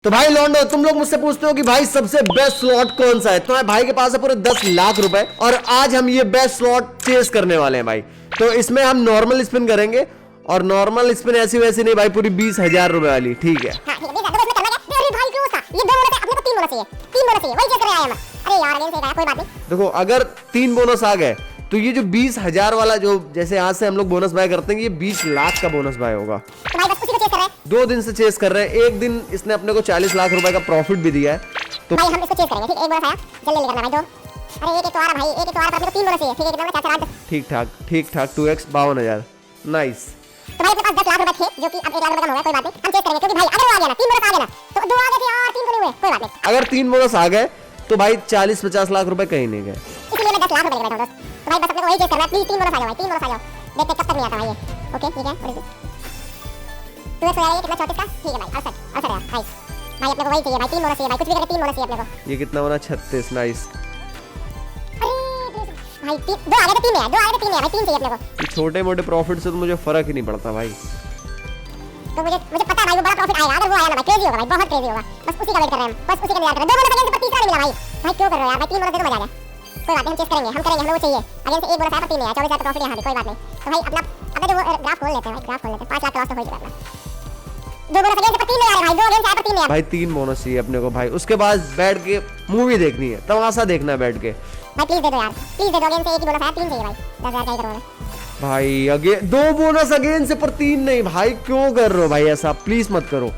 तो भाई लौंडो, तुम लोग मुझसे पूछते हो कि भाई सबसे बेस्ट स्लॉट कौन सा है। तुम्हारे भाई के पास है पूरे 10 लाख रुपए और आज हम ये बेस्ट स्लॉट चेस करने वाले हैं भाई। तो इसमें हम नॉर्मल स्पिन करेंगे और नॉर्मल स्पिन ऐसी वैसी नहीं भाई, पूरी 20,000 रुपए वाली। ठीक है देखो, अगर 3 बोनस आ गए तो ये जो 20,000 वाला, जो जैसे यहाँ से हम लोग बोनस बाय करते हैं, ये 20 लाख का बोनस बाय होगा। तो भाई बस उसी को चेक कर रहे हैं। 2 दिन से चेस कर रहे हैं। एक दिन इसने अपने को 40 लाख रुपए का प्रॉफिट भी दिया है। तो भाई हम इसको चेस करेंगे। ठीक, एक बोनस आया, जल्दी लेकर भाई। दो, अरे एक तो आ रहा भाई, एक तो आ रहा, अपने को 3 बोनस चाहिए। ठीक है, कितना बड़ा? 4 ठीक ठाक 2x 52,000। नाइस। तो भाई अपने पास 10 लाख रुपए थे, जो कि अब 1 लाख रुपए कम हो गया। कोई बात नहीं, हम चेक करेंगे, क्योंकि भाई अगर वो आ गया ना, 3 बोनस आ गया ना, तो 2 आ गए थे और 3 तो नहीं हुए। कोई बात नहीं, अगर 3 बोनस आ गए तो भाई 40-50 लाख रुपए कहीं नहीं गए। इसलिए मैं 10 लाख रुपए लेकर बैठा हूं दोस्त। तो भाई बस अपने को वही चेक करना है। प्लीज 3 बोनस आ जाओ भाई, 3 बोनस आ जाओ। देखते कब तक नहीं आता भाई ये। ओके ठीक है, और 2x हो जाएगा, कितना? 34 का। ठीक है भाई, 68 यार। भाई भाई अपने को वही चाहिए भाई, 3 बोनस चाहिए भाई, कुछ भी करके 3 बोनस चाहिए अपने को। ये कितना बना? 36। नाइस। भाई 2 आ गए थे, 3 में है, 2 आ गए थे, 3 में है भाई, 3 चाहिए अपने को। ये छोटे मोटे प्रॉफिट से तो मुझे फर्क ही नहीं पड़ता भाई। तो मुझे पता है भाई वो बड़ा प्रॉफिट आएगा। अगर वो आया ना भाई, क्रेजी होगा भाई, बहुत क्रेजी होगा। बस उसी का वेट कर रहे हैं हम, बस उसी का इंतजार कर रहे हैं। 2 बोनस अगेन से पर तीसरा नहीं मिला भाई। भाई क्यों कर रहे हो यार भाई? 3 बोनस दे दो, मजा आ जाए। कोई बात नहीं, हम चेस करेंगे, हमें वो चाहिए। अगेन से 1 बोनस आया पर 3 में है, 24,000 का प्रॉफिट यहां भी। कोई बात नहीं। तो भाई अपना जो ग्राफ खोल लेते हैं भाई, ग्राफ खोल लेते हैं। 5 लाख क्रॉस तो हो ही चुका अपना। 2 बोनस अगेन से पर 3 में आ रहा है भाई, 2 अगेन से आया पर 3 में है भाई 3 बोनस चाहिए अपने को भाई। उसके बाद बैठ के मूवी देखनी है, तमाशा देखना है बैठ के। भाई। प्लीज दे दो यार, प्लीज दे दो। अगेन से 1 ही बोनस आया, 3 चाहिए भाई। 10,000 क्या ही करूंगा भाई अगेन 2 बोनस अगेन से पर 3 नहीं। भाई क्यों कर रहे हो भाई ऐसा? प्लीज मत करो,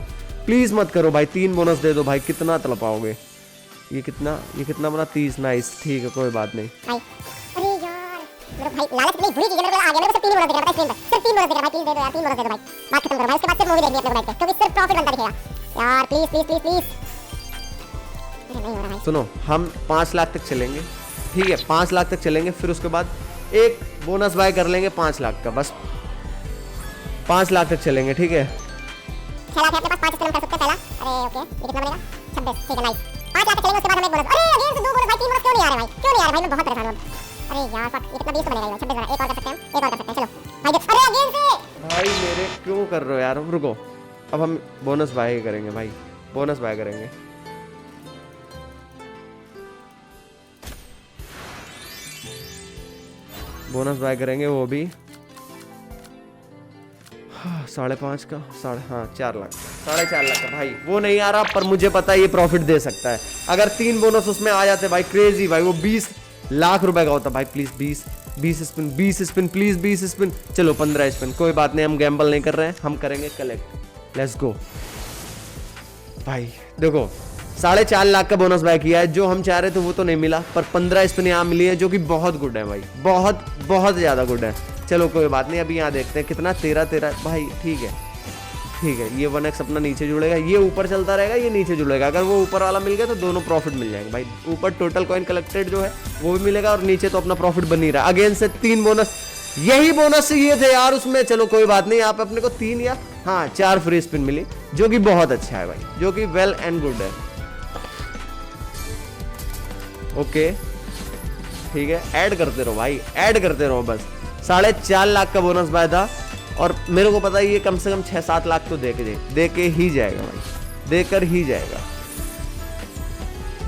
प्लीज मत करो भाई। 3 बोनस दे दो भाई, कितना तड़पाओगे? ये कितना बना? 30। नाइस, ठीक है, कोई बात नहीं भाई। अरे यार मेरे भाई लालच नहीं बुरी चीज है। मेरे को आ गया, मेरे को सिर्फ 3 बोनस दिख रहा है स्क्रीन पे, सिर्फ 3 बोनस दिख रहा है भाई। प्लीज दे दो यार, 3 बोनस दे दो भाई। बात खत्म करो भाई, उसके बाद सिर्फ मूवी देखनी है अपने को बैठ के, क्योंकि सिर्फ प्रॉफिट बनता दिखेगा यार। Please please please please. अरे नहीं हो रहा भाई। सुनो, हम 5 लाख तक चलेंगे। ठीक है, 5 लाख तक चलेंगे, फिर उसके बाद एक बोनस बाय कर लेंगे 5 लाख का। बस 5 लाख तक चलेंगे। ठीक है, 6 लाख है अपने पास, 5 स्पिन कर सकते हैं पहला। अरे ओके, ये कितना बनेगा? 26। ठीक है, नाइस। 5 लाख तक चलेंगे, उसके बाद हमें एक बोनस। अरे अगेन से 2 बोनस भाई, 3 बोनस क्यों नहीं आ रहे भाई? क्यों नहीं आ रहे भाई? मैं बहुत परेशान हूं। अरे यार फक, ये कितना? 20 तो बनेगा ये। 26 बना। एक और कर सकते हैं, एक और कर सकते हैं। चलो भाई देख। अरे अगेन से भाई मेरे क्यों कर रहे हो यार? रुको, अब हम बोनस बाय करेंगे भाई, बोनस बाय करेंगे। बोनस बाय करेंगे, वो भी 5.5 का, 4 लाख, 4.5 लाख का। भाई वो नहीं आ रहा, पर मुझे पता है ये प्रॉफिट दे सकता है। अगर 3 बोनस उसमें आ जाते भाई, क्रेजी भाई, वो 20 लाख रुपए का होता भाई। Please 20 spin please, 20 spin. चलो 15 स्पिन, कोई बात नहीं, हम गैम्बल नहीं कर रहे हैं, हम करेंगे कलेक्ट। लेट्स गो भाई। देखो 4.5 लाख का बोनस बाय किया है, जो हम चाह रहे थे वो तो नहीं मिला, पर 15 स्पिन यहाँ मिली है, जो कि बहुत गुड है भाई, बहुत बहुत ज्यादा गुड है। चलो कोई बात नहीं, अभी यहाँ देखते हैं कितना। 13 भाई। ठीक है, ये 1x अपना नीचे जुड़ेगा, ये ऊपर चलता रहेगा, ये नीचे जुड़ेगा। अगर वो ऊपर वाला मिल गया तो दोनों प्रॉफिट मिल जाएंगे भाई। ऊपर टोटल कॉइन कलेक्टेड जो है वो भी मिलेगा, और नीचे तो अपना प्रॉफिट बन ही रहा है। अगेन से 3 बोनस, यही बोनस ये थे यार उसमें। चलो कोई बात नहीं, यहाँ पे अपने को 3 या 4 फ्री स्पिन मिली, जो कि बहुत अच्छा है भाई, जो कि वेल एंड गुड है। ओके ठीक है, ऐड करते रहो भाई, ऐड करते रहो बस। 4.5 लाख का बोनस बाय था, और मेरे को पता है ये कम से कम 6-7 लाख तो दे के ही जाएगा भाई, देकर ही जाएगा।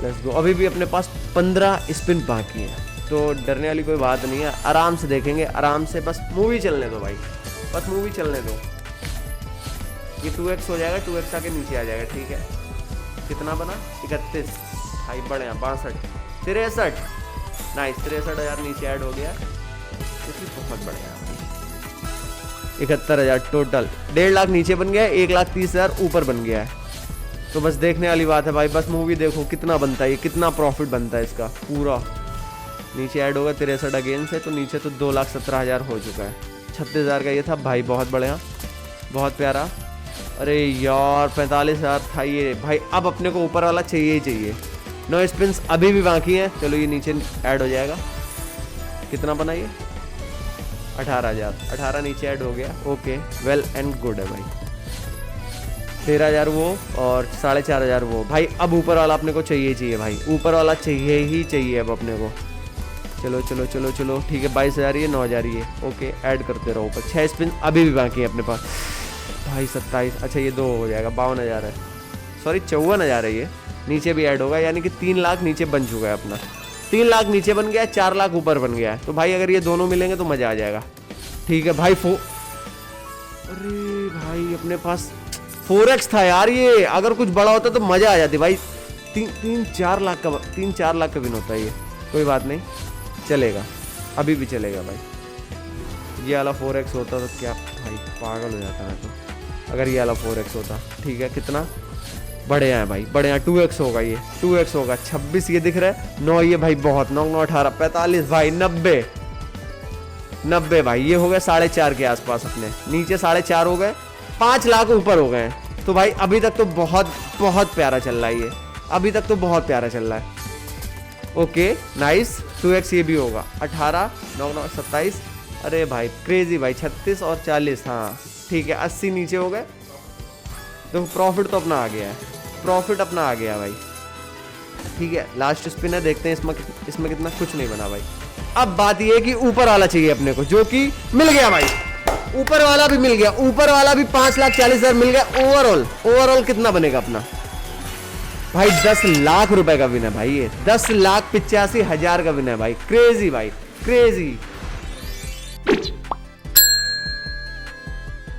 Let's go. अभी भी अपने पास 15 स्पिन बाकी है, तो डरने वाली कोई बात नहीं है। आराम से देखेंगे, आराम से, बस मूवी चलने दो भाई, बस मूवी चलने दो। ये 2x हो जाएगा, 2x आके नीचे आ जाएगा। ठीक है, कितना बना? 31 भाई, बढ़िया। 62, 63, नाइस। 63,000 नीचे ऐड हो गया, बहुत बढ़िया। 71,000 टोटल, 1.5 लाख नीचे बन गया है, 1,30,000 ऊपर बन गया है। तो बस देखने वाली बात है भाई, बस मूवी देखो कितना बनता है, ये कितना प्रॉफिट बनता है इसका पूरा। नीचे ऐड होगा 63 अगेन से, तो नीचे तो 2,17,000 हो चुका है। 36,000 का ये था भाई, बहुत बढ़िया, बहुत प्यारा। अरे यार 45,000 था ये भाई। अब अपने को ऊपर वाला चाहिए ही चाहिए। 9 स्पिन्स अभी भी बाकी हैं। चलो ये नीचे ऐड हो जाएगा। कितना बना ये? 18,000, 18 नीचे ऐड हो गया। ओके, वेल एंड गुड है भाई। 13,000 वो, और 4,500 वो भाई। अब ऊपर वाला अपने को चाहिए भाई, ऊपर वाला चाहिए ही चाहिए अब अपने को। चलो चलो चलो चलो, ठीक है। 22,000 ये, 9,000 ये। ओके, ऐड करते रहो ऊपर। 6 स्पिन अभी भी बाकी है अपने पास भाई। 27, अच्छा ये 2 हो जाएगा, 52,000 है। सॉरी 54,000 है ये, नीचे भी ऐड होगा, यानी कि 3 लाख नीचे बन चुका है अपना। 3 लाख नीचे बन गया है, 4 लाख ऊपर बन गया है। तो भाई अगर ये दोनों मिलेंगे तो मज़ा आ जाएगा। ठीक है भाई अरे भाई अपने पास 4x था यार ये, अगर कुछ बड़ा होता तो मज़ा आ जाती भाई। 3-4 लाख का 3-4 लाख का विन होता है ये। कोई बात नहीं, चलेगा, अभी भी चलेगा भाई। ये वाला 4x होता तो क्या भाई पागल हो जाता है। तो अगर ये वाला 4x होता, ठीक है, कितना बढ़िया है भाई, बढ़िया। 2x होगा ये, 2x होगा। 26 ये दिख रहा है, 9 ये भाई बहुत, 9 9 18 45 भाई 90 भाई। ये हो गए 4.5 के आसपास अपने, नीचे 4.5 हो गए, 5 लाख ऊपर हो गए। तो भाई अभी तक तो बहुत बहुत प्यारा चल रहा है ये, अभी तक तो बहुत प्यारा चल रहा है। ओके नाइस, 2x ये भी होगा। 18 9 9 27, अरे भाई क्रेजी भाई। 36 और 40, हाँ ठीक है, 80 नीचे हो गए। तो प्रॉफिट तो अपना आ गया है, प्रॉफिट अपना आ गया भाई। ठीक है, लास्ट स्पिन है, देखते हैं इसमें कितना। कुछ नहीं बना भाई। अब बात ये है कि ऊपर वाला चाहिए अपने को, जो कि मिल गया भाई। ऊपर वाला भी मिल गया, ऊपर वाला भी 5,40,000 मिल गया। ओवरऑल कितना बनेगा अपना भाई? 10 लाख रुपए का विन है भाई ये, 10,85,000 का विन है भाई। क्रेजी भाई, क्रेजी।